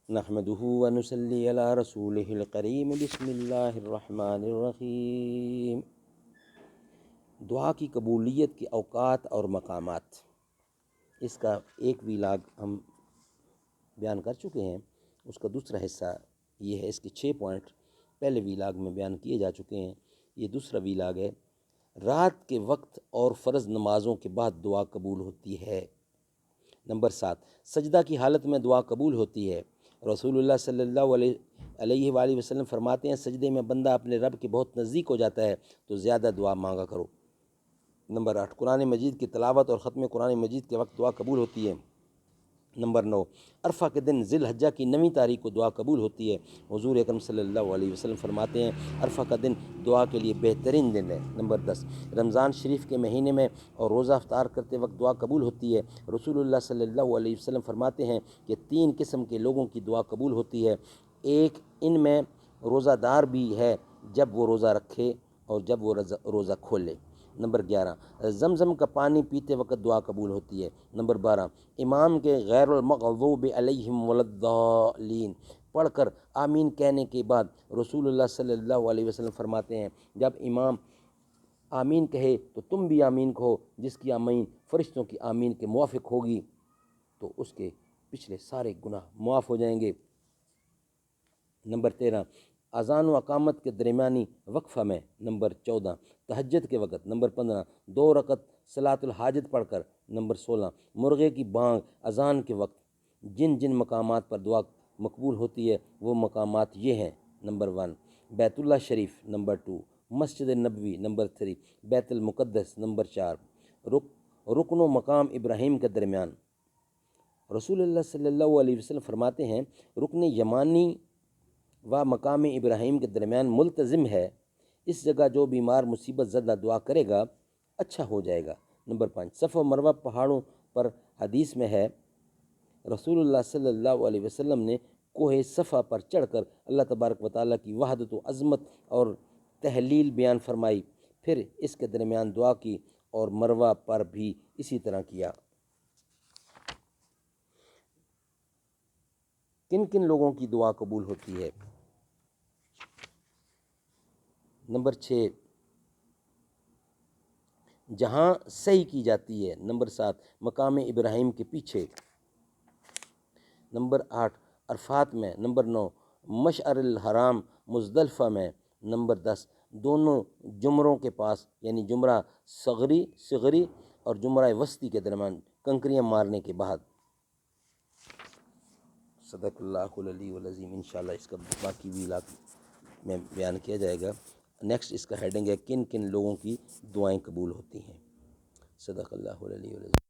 نحمدہ ونصلی علی رسولہ الکریم بسم اللہ الرحمن الرحیم۔ دعا کی قبولیت کے اوقات اور مقامات، اس کا ایک ویلاگ ہم بیان کر چکے ہیں، اس کا دوسرا حصہ یہ ہے۔ اس کے 6 پوائنٹ پہلے ویلاگ میں بیان کیے جا چکے ہیں، یہ دوسرا ویلاگ ہے۔ رات کے وقت اور فرض نمازوں کے بعد دعا قبول ہوتی ہے۔ نمبر 7، سجدہ کی حالت میں دعا قبول ہوتی ہے۔ رسول اللہ صلی اللہ علیہ وآلہ وسلم فرماتے ہیں، سجدے میں بندہ اپنے رب کے بہت نزدیک ہو جاتا ہے تو زیادہ دعا مانگا کرو۔ نمبر 8، قرآن مجید کی تلاوت اور ختم قرآن مجید کے وقت دعا قبول ہوتی ہے۔ نمبر 9، عرفہ کے دن ذی الحجہ کی 9ویں تاریخ کو دعا قبول ہوتی ہے۔ حضور اکرم صلی اللہ علیہ وسلم فرماتے ہیں، عرفہ کا دن دعا کے لیے بہترین دن ہے۔ نمبر 10، رمضان شریف کے مہینے میں اور روزہ افطار کرتے وقت دعا قبول ہوتی ہے۔ رسول اللہ صلی اللہ علیہ وسلم فرماتے ہیں کہ 3 قسم کے لوگوں کی دعا قبول ہوتی ہے۔ ایک ان میں روزہ دار بھی ہے جب وہ روزہ رکھے اور جب وہ روزہ کھولے۔ نمبر 11، زمزم کا پانی پیتے وقت دعا قبول ہوتی ہے۔ نمبر 12، امام کے غیر المغضوب علیہم ولا الضالین پڑھ کر آمین کہنے کے بعد رسول اللہ صلی اللہ علیہ وسلم فرماتے ہیں، جب امام آمین کہے تو تم بھی آمین کہو، جس کی آمین فرشتوں کی آمین کے موافق ہوگی تو اس کے پچھلے سارے گناہ معاف ہو جائیں گے۔ نمبر 13، اذان و اقامت کے درمیانی وقفہ میں۔ نمبر 14، تہجد کے وقت۔ نمبر 15، 2 رکعت صلاۃ الحاجت پڑھ کر۔ نمبر 16، مرغے کی بانگ اذان کے وقت۔ جن جن مقامات پر دعا مقبول ہوتی ہے وہ مقامات یہ ہیں۔ نمبر 1، بیت اللہ شریف۔ نمبر 2، مسجد نبوی۔ نمبر 3، بیت المقدس۔ نمبر 4، رکن و مقام ابراہیم کے درمیان۔ رسول اللہ صلی اللہ علیہ وسلم فرماتے ہیں، رکن یمانی و مقام ابراہیم کے درمیان ملتزم ہے، اس جگہ جو بیمار مصیبت زدہ دعا کرے گا اچھا ہو جائے گا۔ نمبر 5، صفا و مروہ پہاڑوں پر حدیث میں ہے، رسول اللہ صلی اللہ علیہ وسلم نے کوہ صفا پر چڑھ کر اللہ تبارک و تعالیٰ کی وحدت و عظمت اور تحلیل بیان فرمائی، پھر اس کے درمیان دعا کی اور مروہ پر بھی اسی طرح کیا۔ کن کن لوگوں کی دعا قبول ہوتی ہے؟ نمبر 6، جہاں سعی کی جاتی ہے۔ نمبر 7، مقام ابراہیم کے پیچھے۔ نمبر 8، عرفات میں۔ نمبر 9، مشعر الحرام مزدلفہ میں۔ نمبر 10، دونوں جمروں کے پاس، یعنی جمرہ صغری اور جمرہ وسطی کے درمیان کنکریاں مارنے کے بعد۔ صدق اللہ العلی العظیم۔ انشاءاللہ اس کا باقی ویلاگ میں بیان کیا جائے گا۔ نیکسٹ اس کا ہیڈنگ ہے، کن کن لوگوں کی دعائیں قبول ہوتی ہیں۔ صدق اللہ العلی العظیم۔